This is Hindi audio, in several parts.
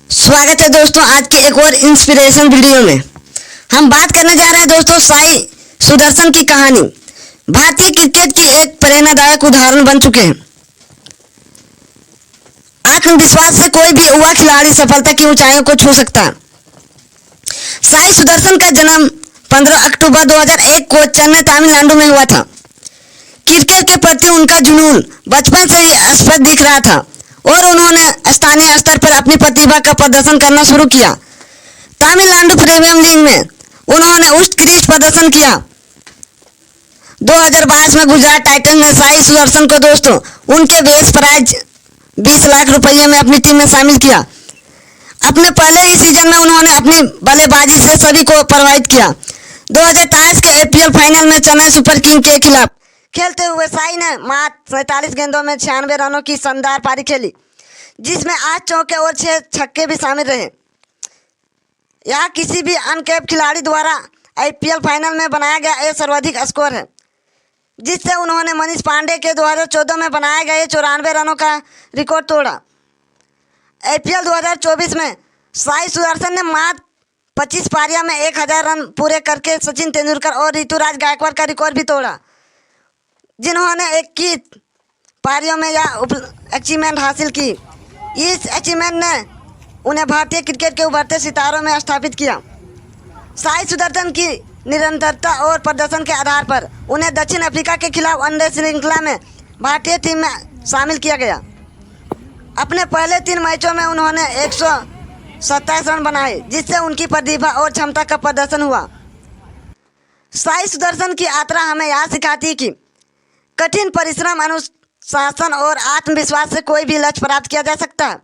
स्वागत है दोस्तों आज के एक और इंस्पिरेशन वीडियो में। हम बात करने जा रहे हैं दोस्तों साई सुदर्शन की कहानी। भारतीय क्रिकेट की एक प्रेरणादायक उदाहरण बन चुके हैं। आत्मविश्वास से कोई भी युवा खिलाड़ी सफलता की ऊंचाइयों को छू सकता है। साई सुदर्शन का जन्म 15 अक्टूबर 2001 को चेन्नई तमिलनाडु में हुआ था। क्रिकेट के प्रति उनका जुनून बचपन से ही स्पष्ट दिख रहा था और उन्होंने स्थानीय स्तर पर अपनी प्रतिभा का प्रदर्शन करना शुरू किया। तमिलनाडु प्रीमियर लीग में उन्होंने उत्कृष्ट प्रदर्शन किया। 2022 में गुजरात टाइटंस ने साई सुदर्शन को दोस्तों उनके बेस प्राइज 20 लाख रुपये में अपनी टीम में शामिल किया। अपने पहले ही सीजन में उन्होंने अपनी बल्लेबाजी से सभी को प्रभावित किया। 2023 के APL फाइनल में चेन्नई सुपर किंग के खिलाफ खेलते हुए साई ने मात्र 47 गेंदों में 96 रनों की शानदार पारी खेली, जिसमें 8 चौके और 6 छक्के भी शामिल रहे। यह किसी भी अनकैप खिलाड़ी द्वारा IPL फाइनल में बनाया गया यह सर्वाधिक स्कोर है, जिससे उन्होंने मनीष पांडे के 2014 में बनाए गए 94 रनों का रिकॉर्ड तोड़ा। IPL 2024 में साई सुदर्शन ने मात्र 25 पारियों में 1000 रन पूरे करके सचिन तेंदुलकर और ऋतुराज गायकवाड़ का रिकॉर्ड भी तोड़ा, जिन्होंने 21 पारियों में यह अचीवमेंट हासिल की। इस अचीवमेंट ने उन्हें भारतीय क्रिकेट के उभरते सितारों में स्थापित किया। साई सुदर्शन की निरंतरता और प्रदर्शन के आधार पर उन्हें दक्षिण अफ्रीका के खिलाफ वनडे श्रृंखला में भारतीय टीम में शामिल किया गया। अपने पहले 3 मैचों में उन्होंने 127 रन बनाए, जिससे उनकी प्रतिभा और क्षमता का प्रदर्शन हुआ। साई सुदर्शन की यात्रा हमें यह सिखाती कि कठिन परिश्रम, अनुशासन और आत्मविश्वास से कोई भी लक्ष्य प्राप्त किया जा सकता है।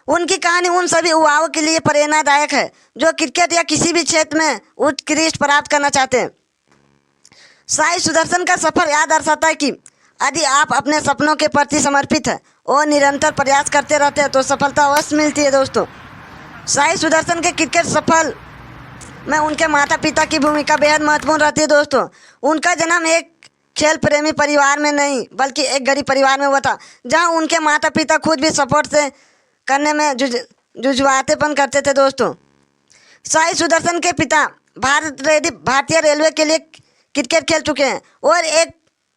उनकी कहानी उन सभी युवाओं के लिए प्रेरणादायक है जो क्रिकेट या किसी भी क्षेत्र में उत्कृष्ट प्राप्त करना चाहते हैं। साई सुदर्शन का सफर यह दर्शाता है कि यदि आप अपने सपनों के प्रति समर्पित हैं और निरंतर प्रयास करते रहते हैं तो सफलता अवश्य मिलती है। दोस्तों, साई सुदर्शन के क्रिकेट सफल में उनके माता पिता की भूमिका बेहद महत्वपूर्ण रहती है। दोस्तों, उनका जन्म एक खेल प्रेमी परिवार में नहीं बल्कि एक गरीब परिवार में हुआ था, जहां उनके माता पिता खुद भी सपोर्ट से करने में जुझातेपन करते थे। दोस्तों, साई सुदर्शन के पिता भारतीय रेलवे के लिए क्रिकेट खेल चुके हैं और एक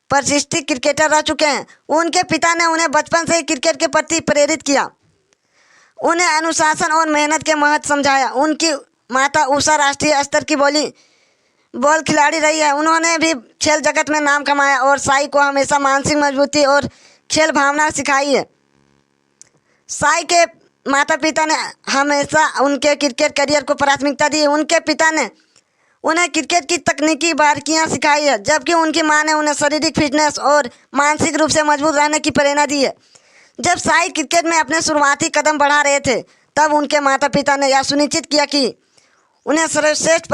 प्रतिष्ठित क्रिकेटर रह चुके हैं। उनके पिता ने उन्हें बचपन से ही क्रिकेट के प्रति प्रेरित किया, उन्हें अनुशासन और मेहनत के महत्व समझाया। उनकी माता उषा राष्ट्रीय स्तर की बॉल खिलाड़ी रही है। उन्होंने भी खेल जगत में नाम कमाया और साई को हमेशा मानसिक मजबूती और खेल भावना सिखाई है। साई के माता पिता ने हमेशा उनके क्रिकेट करियर को प्राथमिकता दी। उनके पिता ने उन्हें क्रिकेट की तकनीकी बारीकियां सिखाई है, जबकि उनकी मां ने उन्हें शारीरिक फिटनेस और मानसिक रूप से मजबूत रहने की प्रेरणा दी है। जब साई क्रिकेट में अपने शुरुआती कदम बढ़ा रहे थे, तब उनके माता पिता ने यह सुनिश्चित किया कि उन्हें सर्वश्रेष्ठ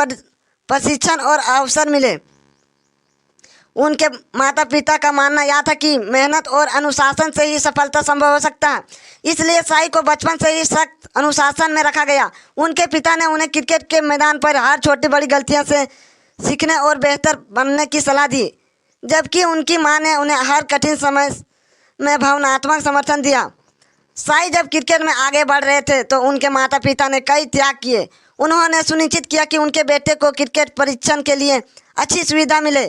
प्रशिक्षण और अवसर मिले। उनके माता पिता का मानना यह था कि मेहनत और अनुशासन से ही सफलता संभव हो सकता है, इसलिए साई को बचपन से ही सख्त अनुशासन में रखा गया। उनके पिता ने उन्हें क्रिकेट के मैदान पर हर छोटी बड़ी गलतियों से सीखने और बेहतर बनने की सलाह दी, जबकि उनकी मां ने उन्हें हर कठिन समय में भावनात्मक समर्थन दिया। साई जब क्रिकेट में आगे बढ़ रहे थे तो उनके माता पिता ने कई त्याग किए। उन्होंने सुनिश्चित किया कि उनके बेटे को क्रिकेट प्रशिक्षण के लिए अच्छी सुविधा मिले।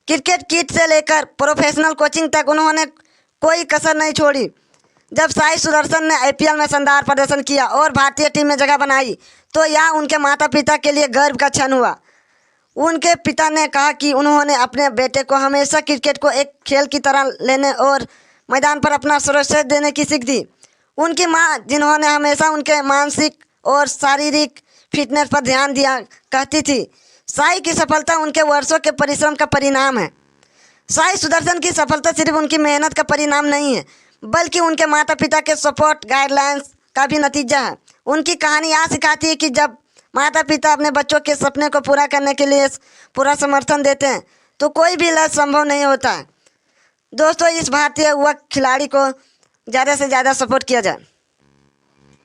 क्रिकेट किट से लेकर प्रोफेशनल कोचिंग तक उन्होंने कोई कसर नहीं छोड़ी। जब साई सुदर्शन ने IPL में शानदार प्रदर्शन किया और भारतीय टीम में जगह बनाई, तो यह उनके माता पिता के लिए गर्व का क्षण हुआ। उनके पिता ने कहा कि उन्होंने अपने बेटे को हमेशा क्रिकेट को एक खेल की तरह लेने और मैदान पर अपना सर्वश्रेष्ठ देने की सीख दी। उनकी माँ, जिन्होंने हमेशा उनके मानसिक और शारीरिक फिटनेस पर ध्यान दिया, कहती थी साई की सफलता उनके वर्षों के परिश्रम का परिणाम है। साई सुदर्शन की सफलता सिर्फ उनकी मेहनत का परिणाम नहीं है, बल्कि उनके माता पिता के सपोर्ट गाइडलाइंस का भी नतीजा है। उनकी कहानी यह सिखाती है कि जब माता पिता अपने बच्चों के सपने को पूरा करने के लिए पूरा समर्थन देते हैं तो कोई भी लक्ष्य संभव नहीं होता है। दोस्तों, इस भारतीय युवा खिलाड़ी को ज़्यादा से ज़्यादा सपोर्ट किया जाए।